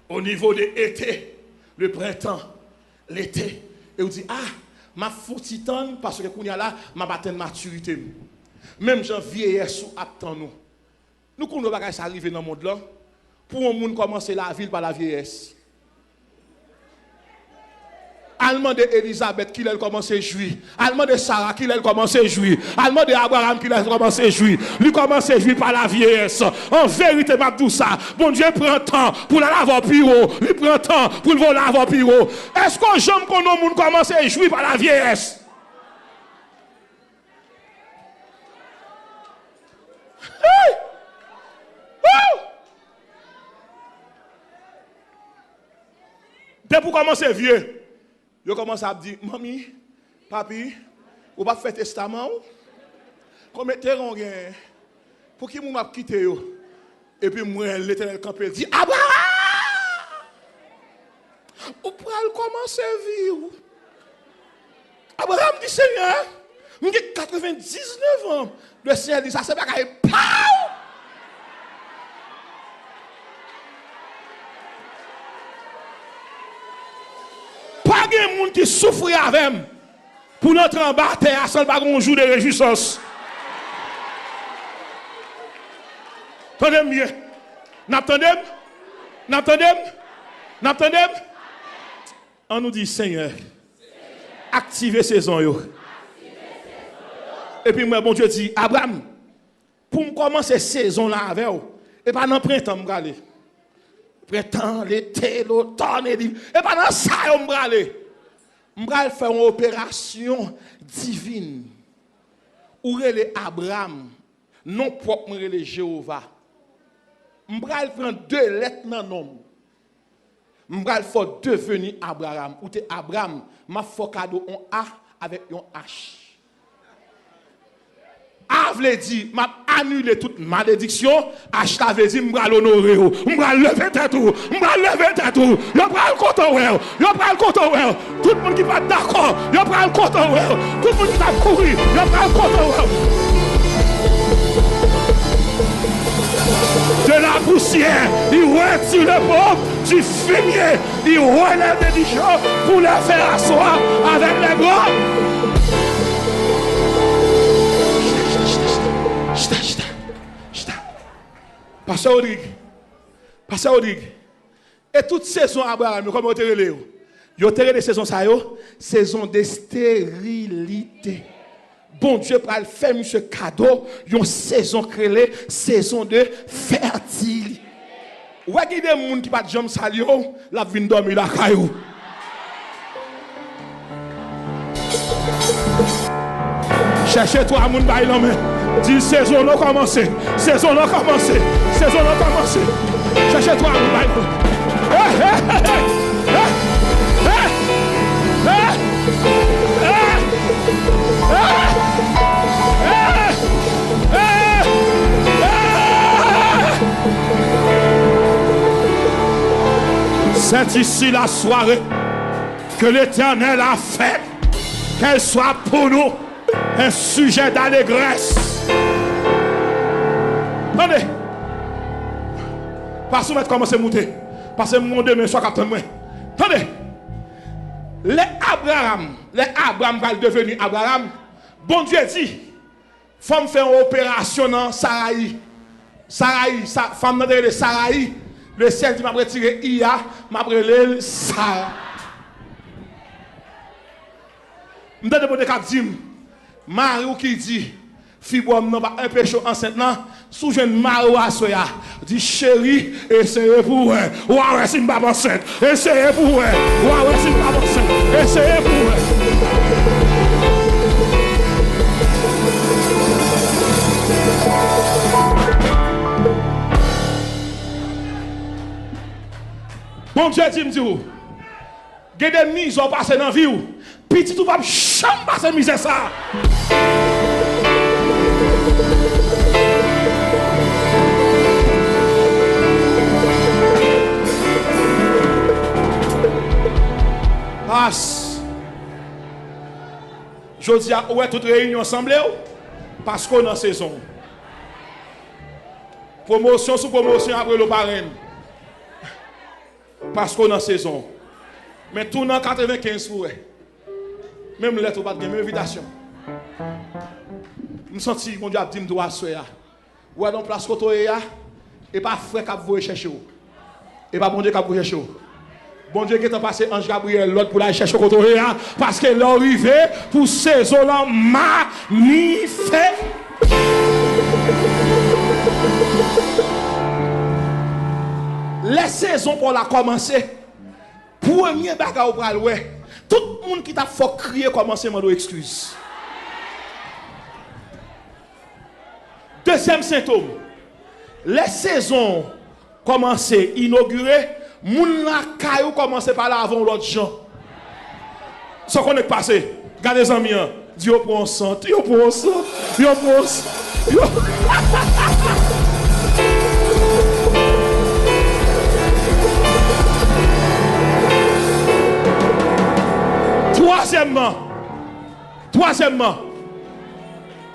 au niveau de l'été, le printemps, l'été, et il dit ma foutitane parce que qu'on y a là, ma bataille maturité. Même Jean vieillesse sous attend nous. Nous connaissons pas ça arriver dans le monde là. Pour un monde commencer la ville par la vieillesse. Allemand de Elisabeth qui l'a commencé à jouir. Allemand de Sarah qui l'a commencé à jouir. Allemand de Abraham qui l'a commencé à jouir. Lui commence à jouir par la vieillesse. En vérité, m'a tout ça. Bon Dieu prend temps pour l'avoir piro. Il prend temps pour le l'avoir piro. Est-ce qu'on j'aime qu'on a monde commence à jouir par la vieillesse? Hey! Dès pour commencer vieux. Je commence à dire, mamie, papi, vous pas faire testament? Combien de temps pour qui m'a quitté? Et puis moi, l'Éternel campé dit, ah bah! Vous pouvez commencer à vivre. Abraham dit, Seigneur, j'ai 99 ans. Le Seigneur dit, ça c'est pas qu'il des gens qui souffrent avec moi pour notre en bas terre sans pas un jour de réjouissance. Attendez bien. N'attendez? On nous dit Seigneur, activez saison yo. Et puis moi bon Dieu dit Abraham, pour commencer saison là avec vous, et pas dans printemps m'aller. Printemps, l'été, l'automne et pas dans ça on m'aller. M'aller faire une opération divine. Où est Abraham, non propre les Jéhovah. M'aller prendre 2 lettres dans nom. M'aller faut devenir Abraham. Ou t'es Abraham, m'a faut cadeau on A avec un H. Avle dit, m'a annulé toute malédiction, H t'avait dit, m'bral honorer, m'bral lever tête tout, m'bral lever tête tout, yo pral content ouais, yo pral content ouais, tout le monde qui pas d'accord, yo pral content ouais, tout le monde qui t'a couru, yo pral content ouais. De la poussière, il retire le pauvre, du fumier, il relève les bijoux pour les faire asseoir avec les bras. Pasteur Rodrigue. Et toute saison Abraham, comment vous avez dit? Vous avez des saisons, saison de stérilité. Bon Dieu pour faire ce cadeau, une saison créée, saison de fertilité. Ou est-ce qu'il y a des gens qui ne pas jamais saluer, la vie dormir la caillou. Cherchez-toi à mon bail l'homme. Dis saison n'a commencé. Saison n'a commencé. Saison n'a commencé. Cherchez-toi à mon bail. C'est ici la soirée que l'Éternel a fait, qu'elle soit pour nous un sujet d'allégresse. Attendez. Parce que vous commencez à monter. Parce que mon demain soit captain. Attendez. Les Abraham va devenir Abraham. Bon Dieu dit, faut me faire une opération dans Saraï. Saraï, sa femme de Saraï. Le ciel qui m'a retiré Ia, m'a retiré Sarah. Je vais vous dire, Marie qui dit, Fibom n'a pas un péché enceinte, sous jeune Marie à soya, dit chérie, essayez pour ouais, ouais, c'est une babe enceinte, essayez pour ouais, ouais, c'est une babe enceinte, essayez pour ouais. Bon Dieu dit, il y a des mises qui passent dans la vie. Petit tout va jamais passer misère ça. Je dis à ouais, toute réunion assemblée parce qu'on est en saison. Promotion sous promotion après le parrain. Parce qu'on est en saison. Mais tout dans 95 pour même lettre pas de même invitation. Je me sens mon Dieu a dit me doit soya. Ou dans place côté et pas frère qui vous chercher. Et pas bon Dieu qui vous chercher. Bon Dieu qui est passé Ange Gabriel l'autre pour aller chercher côté parce que l'arrivée pour saison là magnifique. Les saisons pour la commencer. Premier bagarre pour aller. Tout le monde qui t'a fait crier commencer à excuse. Deuxième symptôme. Les saisons commencent inaugurées. Moun la caillou commence par là avant l'autre gens. Ce qu'on est passé. Regardez les amis. Dieu prend sang. Dieu prend sang. Dieu prend sang. Troisièmement,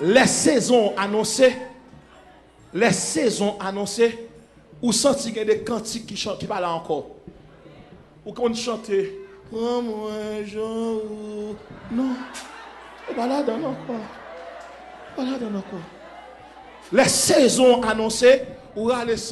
les saisons annoncées, ou senti qu'il y a des cantiques qui chantent, qui parlent encore. Ou qu'on chante, Prends-moi un jour. Non. Pas là dans quoi. Pas là dans quoi. Les saisons annoncées, ou aller sans